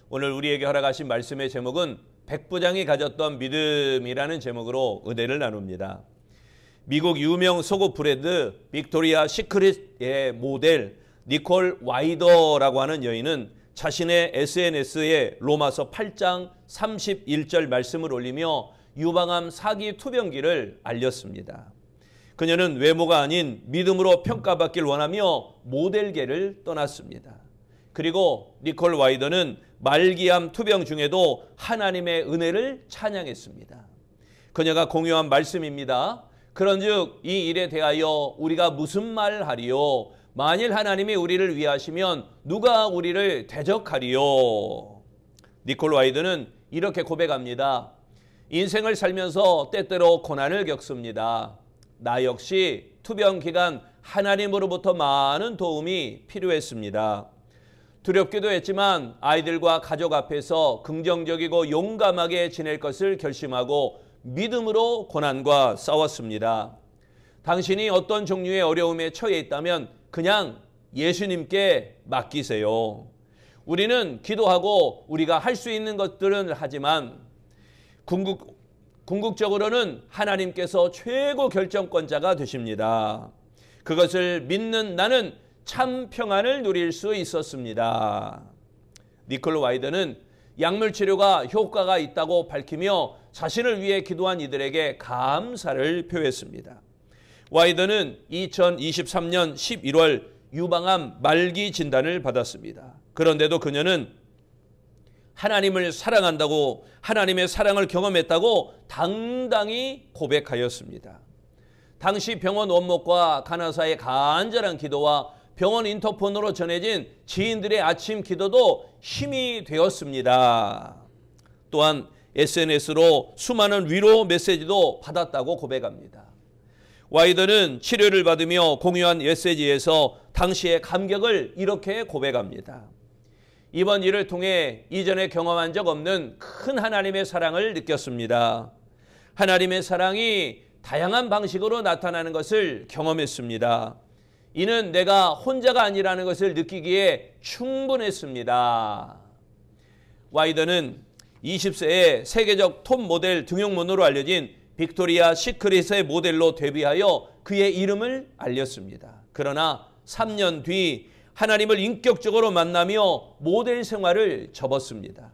오늘 우리에게 허락하신 말씀의 제목은 백부장이 가졌던 믿음이라는 제목으로 은혜를 나눕니다. 미국 유명 속옷 브랜드 빅토리아 시크릿의 모델 니콜 와이더라고 하는 여인은 자신의 SNS에 로마서 8장 31절 말씀을 올리며 유방암 사기 투병기를 알렸습니다. 그녀는 외모가 아닌 믿음으로 평가받길 원하며 모델계를 떠났습니다. 그리고 니콜 와이더는 말기암 투병 중에도 하나님의 은혜를 찬양했습니다. 그녀가 공유한 말씀입니다. 그런즉 이 일에 대하여 우리가 무슨 말을 하리요? 만일 하나님이 우리를 위하시면 누가 우리를 대적하리요? 니콜 와이더는 이렇게 고백합니다. 인생을 살면서 때때로 고난을 겪습니다. 나 역시 투병 기간 하나님으로부터 많은 도움이 필요했습니다. 두렵기도 했지만 아이들과 가족 앞에서 긍정적이고 용감하게 지낼 것을 결심하고 믿음으로 고난과 싸웠습니다. 당신이 어떤 종류의 어려움에 처해 있다면 그냥 예수님께 맡기세요. 우리는 기도하고 우리가 할 수 있는 것들은 하지만 궁극적으로는 하나님께서 최고 결정권자가 되십니다. 그것을 믿는 나는 참 평안을 누릴 수 있었습니다. 니콜 와이더는 약물 치료가 효과가 있다고 밝히며 자신을 위해 기도한 이들에게 감사를 표했습니다. 와이더는 2023년 11월 유방암 말기 진단을 받았습니다. 그런데도 그녀는 하나님을 사랑한다고, 하나님의 사랑을 경험했다고 당당히 고백하였습니다. 당시 병원 원목과 간호사의 간절한 기도와 병원 인터폰으로 전해진 지인들의 아침 기도도 힘이 되었습니다. 또한 SNS로 수많은 위로 메시지도 받았다고 고백합니다. 와이더는 치료를 받으며 공유한 메시지에서 당시의 감격을 이렇게 고백합니다. 이번 일을 통해 이전에 경험한 적 없는 큰 하나님의 사랑을 느꼈습니다. 하나님의 사랑이 다양한 방식으로 나타나는 것을 경험했습니다. 이는 내가 혼자가 아니라는 것을 느끼기에 충분했습니다. 와이더는 20세에 세계적 톱 모델 등용문으로 알려진 빅토리아 시크릿의 모델로 데뷔하여 그의 이름을 알렸습니다. 그러나 3년 뒤 하나님을 인격적으로 만나며 모델 생활을 접었습니다.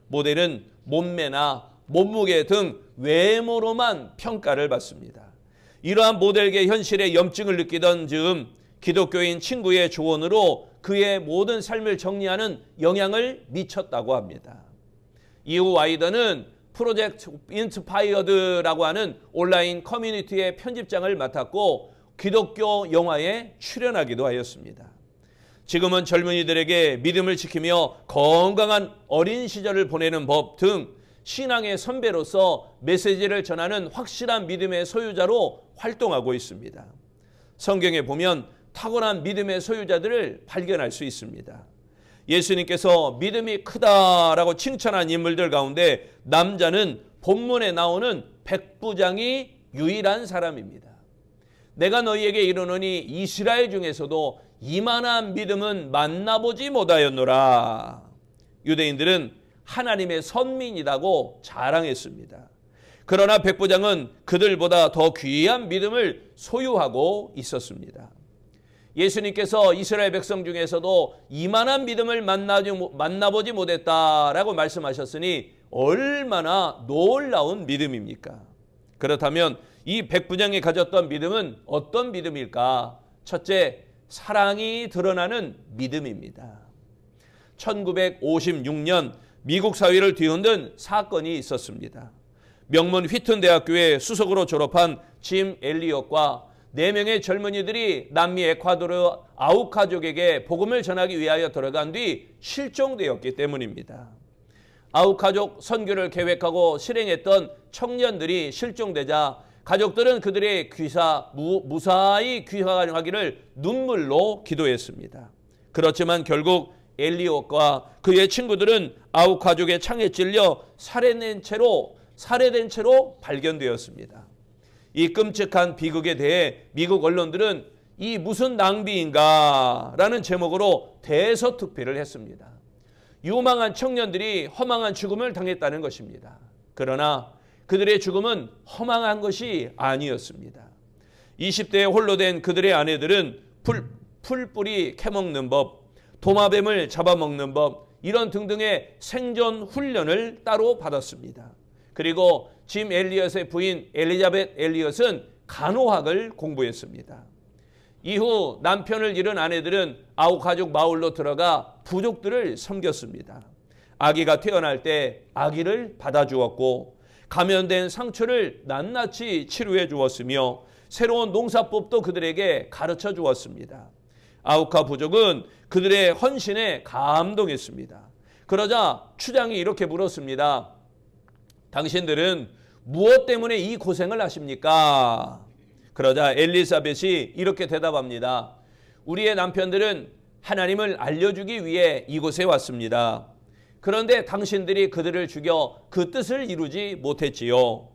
모델은 몸매나 몸무게 등 외모로만 평가를 받습니다. 이러한 모델계 현실의 염증을 느끼던 즈음 기독교인 친구의 조언으로 그의 모든 삶을 정리하는 영향을 미쳤다고 합니다. 이후 와이더는 프로젝트 인스파이어드라고 하는 온라인 커뮤니티의 편집장을 맡았고 기독교 영화에 출연하기도 하였습니다. 지금은 젊은이들에게 믿음을 지키며 건강한 어린 시절을 보내는 법 등 신앙의 선배로서 메시지를 전하는 확실한 믿음의 소유자로 활동하고 있습니다. 성경에 보면 탁월한 믿음의 소유자들을 발견할 수 있습니다. 예수님께서 믿음이 크다라고 칭찬한 인물들 가운데 남자는 본문에 나오는 백부장이 유일한 사람입니다. 내가 너희에게 이르노니 이스라엘 중에서도 이만한 믿음은 만나보지 못하였노라. 유대인들은 하나님의 선민이라고 자랑했습니다. 그러나 백부장은 그들보다 더 귀한 믿음을 소유하고 있었습니다. 예수님께서 이스라엘 백성 중에서도 이만한 믿음을 만나보지 못했다라고 말씀하셨으니 얼마나 놀라운 믿음입니까? 그렇다면 이 백부장이 가졌던 믿음은 어떤 믿음일까? 첫째, 사랑이 드러나는 믿음입니다. 1956년 미국 사회를 뒤흔든 사건이 있었습니다. 명문 휘튼 대학교에 수석으로 졸업한 짐 엘리엇과 4명의 젊은이들이 남미 에콰도르 아우카족에게 복음을 전하기 위하여 들어간 뒤 실종되었기 때문입니다. 아우카족 선교를 계획하고 실행했던 청년들이 실종되자 가족들은 그들의 무사히 귀환하기를 눈물로 기도했습니다. 그렇지만 결국 엘리엇과 그의 친구들은 아우카족의 창에 찔려 살해된 채로 발견되었습니다. 이 끔찍한 비극에 대해 미국 언론들은 이 무슨 낭비인가 라는 제목으로 대서특필을 했습니다. 유망한 청년들이 허망한 죽음을 당했다는 것입니다. 그러나 그들의 죽음은 허망한 것이 아니었습니다. 20대에 홀로 된 그들의 아내들은 풀뿌리 캐먹는 법, 도마뱀을 잡아먹는 법, 이런 등등의 생존 훈련을 따로 받았습니다. 그리고 짐 엘리엇의 부인 엘리자벳 엘리엇은 간호학을 공부했습니다. 이후 남편을 잃은 아내들은 아우가족 마을로 들어가 부족들을 섬겼습니다. 아기가 태어날 때 아기를 받아주었고 감염된 상처를 낱낱이 치료해 주었으며 새로운 농사법도 그들에게 가르쳐 주었습니다. 아우카 부족은 그들의 헌신에 감동했습니다. 그러자 추장이 이렇게 물었습니다. 당신들은 무엇 때문에 이 고생을 하십니까? 그러자 엘리사벳이 이렇게 대답합니다. 우리의 남편들은 하나님을 알려주기 위해 이곳에 왔습니다. 그런데 당신들이 그들을 죽여 그 뜻을 이루지 못했지요.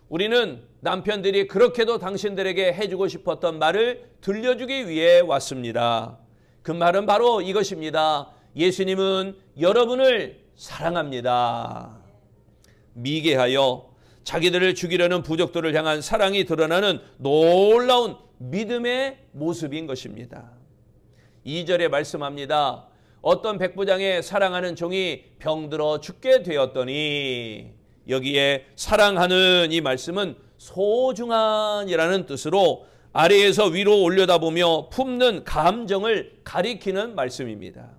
우리는 남편들이 그렇게도 당신들에게 해주고 싶었던 말을 들려주기 위해 왔습니다. 그 말은 바로 이것입니다. 예수님은 여러분을 사랑합니다. 미개하여 자기들을 죽이려는 부족들을 향한 사랑이 드러나는 놀라운 믿음의 모습인 것입니다. 2절에 말씀합니다. 어떤 백부장의 사랑하는 종이 병들어 죽게 되었더니, 여기에 사랑하는 이 말씀은 소중한이라는 뜻으로 아래에서 위로 올려다보며 품는 감정을 가리키는 말씀입니다.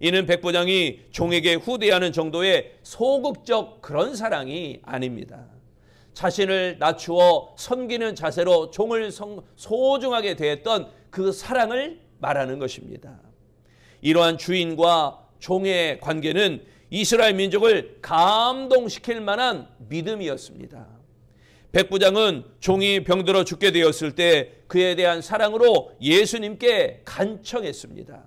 이는 백부장이 종에게 후대하는 정도의 소극적 그런 사랑이 아닙니다. 자신을 낮추어 섬기는 자세로 종을 소중하게 대했던 그 사랑을 말하는 것입니다. 이러한 주인과 종의 관계는 이스라엘 민족을 감동시킬 만한 믿음이었습니다. 백부장은 종이 병들어 죽게 되었을 때 그에 대한 사랑으로 예수님께 간청했습니다.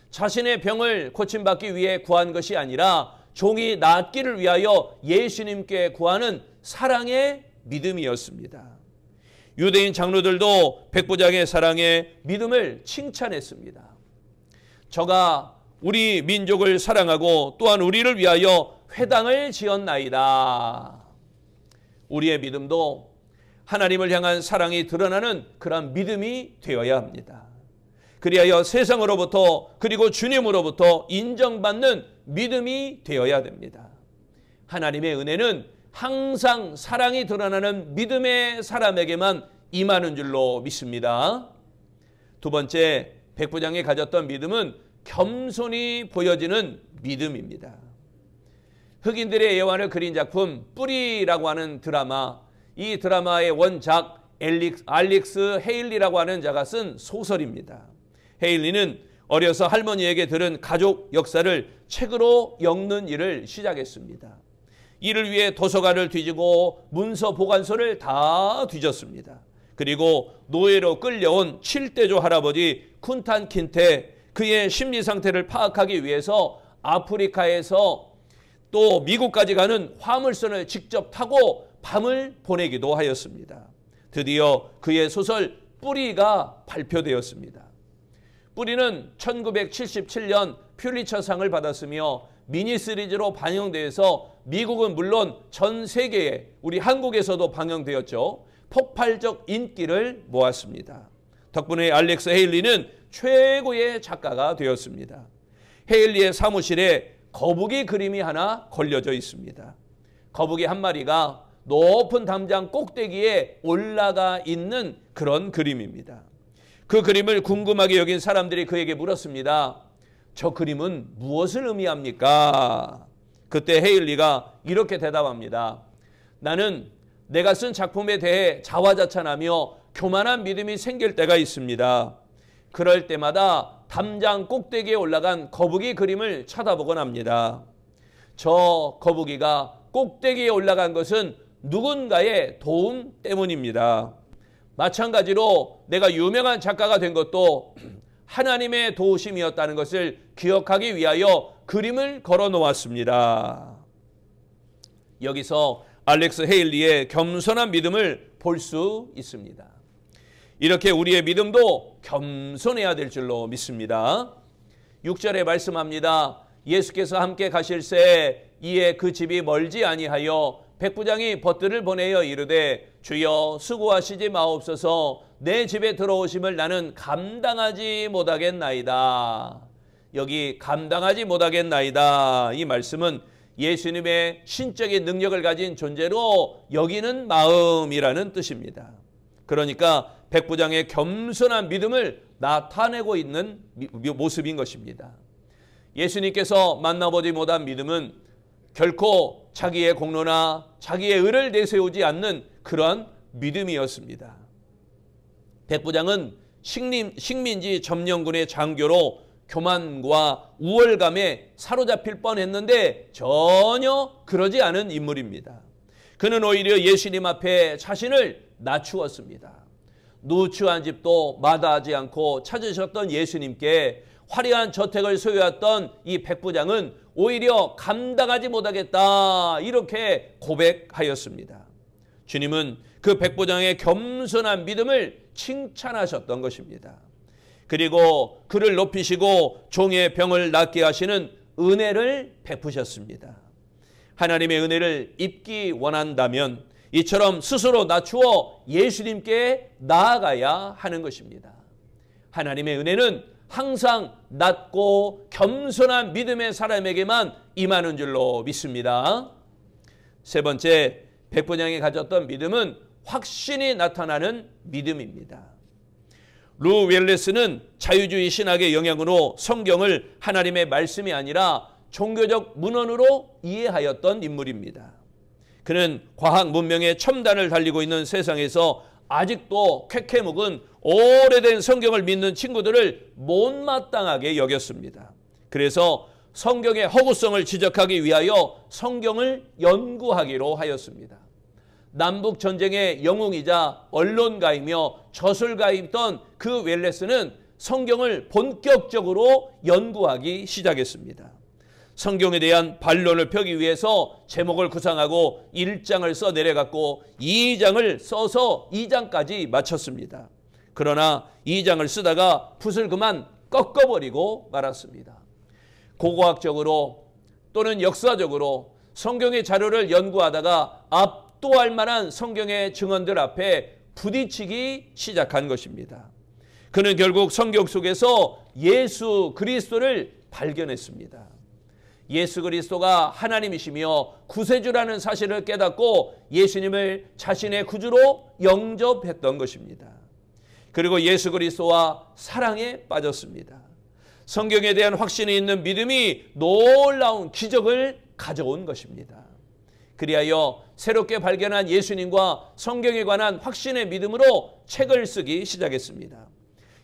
자신의 병을 고침받기 위해 구한 것이 아니라 종이 낫기를 위하여 예수님께 구하는 사랑의 믿음이었습니다. 유대인 장로들도 백부장의 사랑에 믿음을 칭찬했습니다. 저가 우리 민족을 사랑하고 또한 우리를 위하여 회당을 지었나이다. 우리의 믿음도 하나님을 향한 사랑이 드러나는 그런 믿음이 되어야 합니다. 그리하여 세상으로부터 그리고 주님으로부터 인정받는 믿음이 되어야 됩니다. 하나님의 은혜는 항상 사랑이 드러나는 믿음의 사람에게만 임하는 줄로 믿습니다. 두 번째, 백부장이 가졌던 믿음은 겸손히 보여지는 믿음입니다. 흑인들의 예화를 그린 작품 뿌리라고 하는 드라마, 이 드라마의 원작 알릭스 헤일리라고 하는 자가 쓴 소설입니다. 헤일리는 어려서 할머니에게 들은 가족 역사를 책으로 엮는 일을 시작했습니다. 이를 위해 도서관을 뒤지고 문서 보관소를 다 뒤졌습니다. 그리고 노예로 끌려온 7대조 할아버지 쿤탄 킨테, 그의 심리 상태를 파악하기 위해서 아프리카에서 또 미국까지 가는 화물선을 직접 타고 밤을 보내기도 하였습니다. 드디어 그의 소설 뿌리가 발표되었습니다. 뿌리는 1977년 퓰리처상을 받았으며 미니시리즈로 방영돼서 미국은 물론 전 세계에, 우리 한국에서도 방영되었죠. 폭발적 인기를 모았습니다. 덕분에 알렉스 헤일리는 최고의 작가가 되었습니다. 헤일리의 사무실에 거북이 그림이 하나 걸려져 있습니다. 거북이 한 마리가 높은 담장 꼭대기에 올라가 있는 그런 그림입니다. 그 그림을 궁금하게 여긴 사람들이 그에게 물었습니다. 저 그림은 무엇을 의미합니까? 그때 헤일리가 이렇게 대답합니다. 나는 내가 쓴 작품에 대해 자화자찬하며 교만한 믿음이 생길 때가 있습니다. 그럴 때마다 담장 꼭대기에 올라간 거북이 그림을 쳐다보곤 합니다. 저 거북이가 꼭대기에 올라간 것은 누군가의 도움 때문입니다. 마찬가지로 내가 유명한 작가가 된 것도 하나님의 도우심이었다는 것을 기억하기 위하여 그림을 걸어 놓았습니다. 여기서 알렉스 헤일리의 겸손한 믿음을 볼 수 있습니다. 이렇게 우리의 믿음도 겸손해야 될 줄로 믿습니다. 6절에 말씀합니다. 예수께서 함께 가실새 이에 그 집이 멀지 아니하여 백부장이 벗들을 보내어 이르되 주여 수고하시지 마옵소서 내 집에 들어오심을 나는 감당하지 못하겠나이다. 여기 감당하지 못하겠나이다. 이 말씀은 예수님의 신적인 능력을 가진 존재로 여기는 마음이라는 뜻입니다. 그러니까 백부장의 겸손한 믿음을 나타내고 있는 모습인 것입니다. 예수님께서 만나보지 못한 믿음은 결코 자기의 공로나 자기의 의를 내세우지 않는 그러한 믿음이었습니다. 백부장은 식민지 점령군의 장교로 교만과 우월감에 사로잡힐 뻔했는데 전혀 그러지 않은 인물입니다. 그는 오히려 예수님 앞에 자신을 낮추었습니다. 누추한 집도 마다하지 않고 찾으셨던 예수님께 화려한 저택을 소유했던 이 백부장은 오히려 감당하지 못하겠다 이렇게 고백하였습니다. 주님은 그 백부장의 겸손한 믿음을 칭찬하셨던 것입니다. 그리고 그를 높이시고 종의 병을 낫게 하시는 은혜를 베푸셨습니다. 하나님의 은혜를 입기 원한다면 이처럼 스스로 낮추어 예수님께 나아가야 하는 것입니다. 하나님의 은혜는 항상 낮고 겸손한 믿음의 사람에게만 임하는 줄로 믿습니다. 세 번째, 백부장이 가졌던 믿음은 확신이 나타나는 믿음입니다. 루 웰레스는 자유주의 신학의 영향으로 성경을 하나님의 말씀이 아니라 종교적 문헌으로 이해하였던 인물입니다. 그는 과학 문명의 첨단을 달리고 있는 세상에서 아직도 쾌쾌묵은 오래된 성경을 믿는 친구들을 못마땅하게 여겼습니다. 그래서 성경의 허구성을 지적하기 위하여 성경을 연구하기로 하였습니다. 남북전쟁의 영웅이자 언론가이며 저술가이던 그 웰레스는 성경을 본격적으로 연구하기 시작했습니다. 성경에 대한 반론을 펴기 위해서 제목을 구상하고 1장을 써 내려갔고 2장을 써서 2장까지 마쳤습니다. 그러나 2장을 쓰다가 붓을 그만 꺾어버리고 말았습니다. 고고학적으로 또는 역사적으로 성경의 자료를 연구하다가 압도할 만한 성경의 증언들 앞에 부딪히기 시작한 것입니다. 그는 결국 성경 속에서 예수 그리스도를 발견했습니다. 예수 그리스도가 하나님이시며 구세주라는 사실을 깨닫고 예수님을 자신의 구주로 영접했던 것입니다. 그리고 예수 그리스도와 사랑에 빠졌습니다. 성경에 대한 확신이 있는 믿음이 놀라운 기적을 가져온 것입니다. 그리하여 새롭게 발견한 예수님과 성경에 관한 확신의 믿음으로 책을 쓰기 시작했습니다.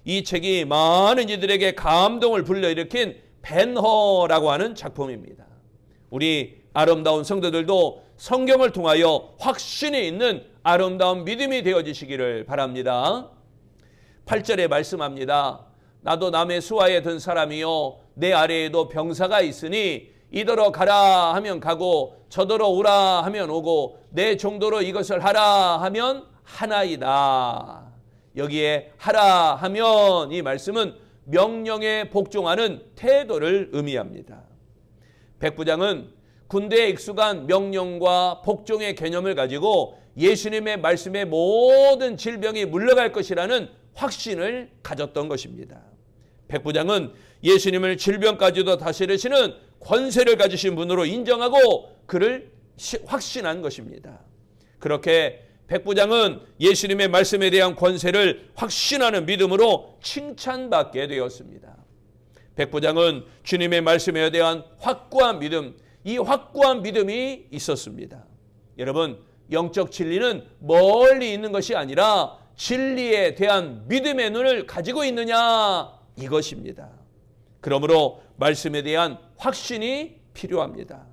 이 책이 많은 이들에게 감동을 불러일으킨 벤허라고 하는 작품입니다. 우리 아름다운 성도들도 성경을 통하여 확신이 있는 아름다운 믿음이 되어지시기를 바랍니다. 8절에 말씀합니다. 나도 남의 수하에 든 사람이요 내 아래에도 병사가 있으니 이더러 가라 하면 가고 저더러 오라 하면 오고 내 정도로 이것을 하라 하면 하나이다. 여기에 하라 하면 이 말씀은 명령에 복종하는 태도를 의미합니다. 백부장은 군대에 익숙한 명령과 복종의 개념을 가지고 예수님의 말씀에 모든 질병이 물러갈 것이라는 확신을 가졌던 것입니다. 백부장은 예수님을 질병까지도 다스리시는 권세를 가지신 분으로 인정하고 그를 확신한 것입니다. 그렇게 백부장은 예수님의 말씀에 대한 권세를 확신하는 믿음으로 칭찬받게 되었습니다. 백부장은 주님의 말씀에 대한 확고한 믿음, 이 확고한 믿음이 있었습니다. 여러분, 영적 진리는 멀리 있는 것이 아니라 진리에 대한 믿음의 눈을 가지고 있느냐 이것입니다. 그러므로 말씀에 대한 확신이 필요합니다.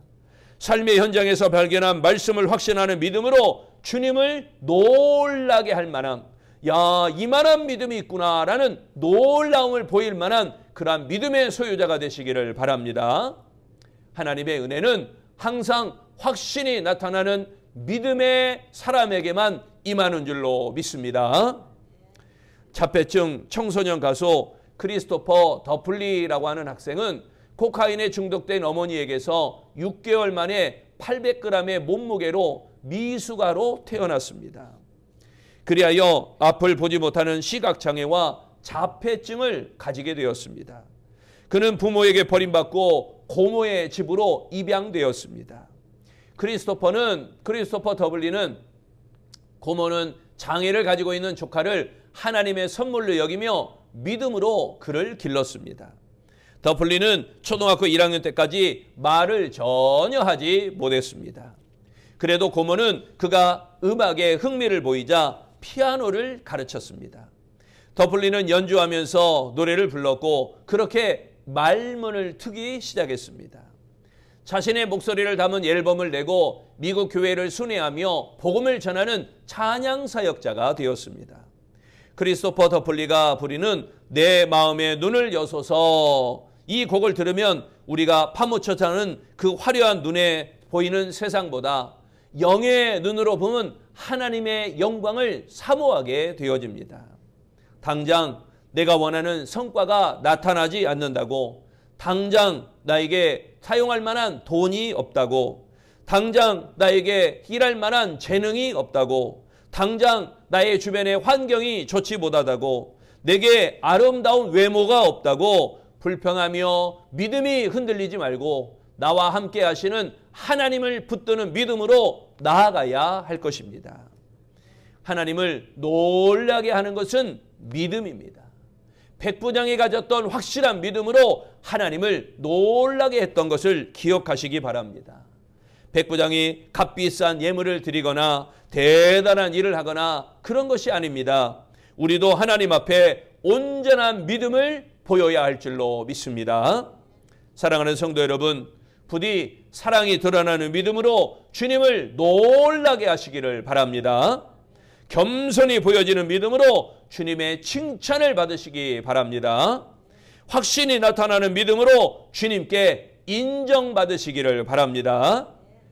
삶의 현장에서 발견한 말씀을 확신하는 믿음으로 주님을 놀라게 할 만한 야 이만한 믿음이 있구나라는 놀라움을 보일 만한 그러한 믿음의 소유자가 되시기를 바랍니다. 하나님의 은혜는 항상 확신이 나타나는 믿음의 사람에게만 임하는 줄로 믿습니다. 자폐증 청소년 가수 크리스토퍼 더플리라고 하는 학생은 코카인에 중독된 어머니에게서 6개월 만에 800g의 몸무게로 미숙아로 태어났습니다. 그리하여 앞을 보지 못하는 시각장애와 자폐증을 가지게 되었습니다. 그는 부모에게 버림받고 고모의 집으로 입양되었습니다. 크리스토퍼 더블리는 고모는 장애를 가지고 있는 조카를 하나님의 선물로 여기며 믿음으로 그를 길렀습니다. 더블리는 초등학교 1학년 때까지 말을 전혀 하지 못했습니다. 그래도 고모는 그가 음악에 흥미를 보이자 피아노를 가르쳤습니다. 더블리는 연주하면서 노래를 불렀고 그렇게 말문을 트기 시작했습니다. 자신의 목소리를 담은 앨범을 내고 미국 교회를 순회하며 복음을 전하는 찬양 사역자가 되었습니다. 크리스토퍼 더블리가 부르는 내 마음의 눈을 여소서, 이 곡을 들으면 우리가 파묻혀 사는 그 화려한 눈에 보이는 세상보다 영의 눈으로 보면 하나님의 영광을 사모하게 되어집니다. 당장 내가 원하는 성과가 나타나지 않는다고, 당장 나에게 사용할 만한 돈이 없다고, 당장 나에게 일할 만한 재능이 없다고, 당장 나의 주변의 환경이 좋지 못하다고, 내게 아름다운 외모가 없다고 불평하며 믿음이 흔들리지 말고 나와 함께 하시는 하나님을 붙드는 믿음으로 나아가야 할 것입니다. 하나님을 놀라게 하는 것은 믿음입니다. 백부장이 가졌던 확실한 믿음으로 하나님을 놀라게 했던 것을 기억하시기 바랍니다. 백부장이 값비싼 예물을 드리거나 대단한 일을 하거나 그런 것이 아닙니다. 우리도 하나님 앞에 온전한 믿음을 보여야 할 줄로 믿습니다. 사랑하는 성도 여러분, 부디 사랑이 드러나는 믿음으로 주님을 놀라게 하시기를 바랍니다. 겸손히 보여지는 믿음으로 주님의 칭찬을 받으시기 바랍니다. 확신이 나타나는 믿음으로 주님께 인정받으시기를 바랍니다.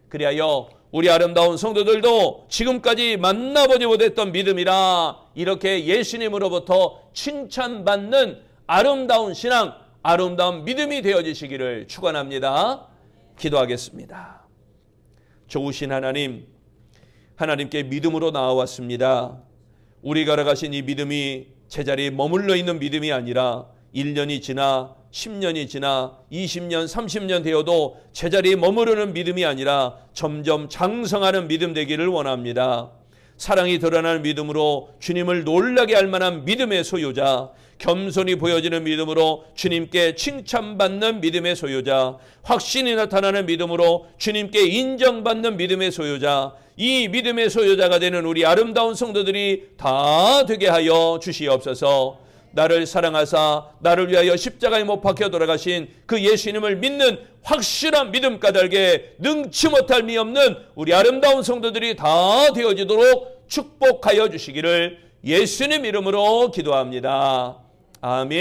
그리하여 우리 아름다운 성도들도 지금까지 만나보지 못했던 믿음이라 이렇게 예수님으로부터 칭찬받는 아름다운 신앙, 아름다운 믿음이 되어지시기를 축원합니다. 기도하겠습니다. 좋으신 하나님, 하나님께 믿음으로 나와왔습니다. 우리가 알아가신 이 믿음이 제자리에 머물러 있는 믿음이 아니라 1년이 지나 10년이 지나 20년, 30년 되어도 제자리에 머무르는 믿음이 아니라 점점 장성하는 믿음 되기를 원합니다. 사랑이 드러나는 믿음으로 주님을 놀라게 할 만한 믿음의 소유자, 겸손히 보여지는 믿음으로 주님께 칭찬받는 믿음의 소유자, 확신이 나타나는 믿음으로 주님께 인정받는 믿음의 소유자, 이 믿음의 소유자가 되는 우리 아름다운 성도들이 다 되게 하여 주시옵소서. 나를 사랑하사 나를 위하여 십자가에 못 박혀 돌아가신 그 예수님을 믿는 확실한 믿음 까닭에 능치 못할 미 없는 우리 아름다운 성도들이 다 되어지도록 축복하여 주시기를 예수님 이름으로 기도합니다. 아멘.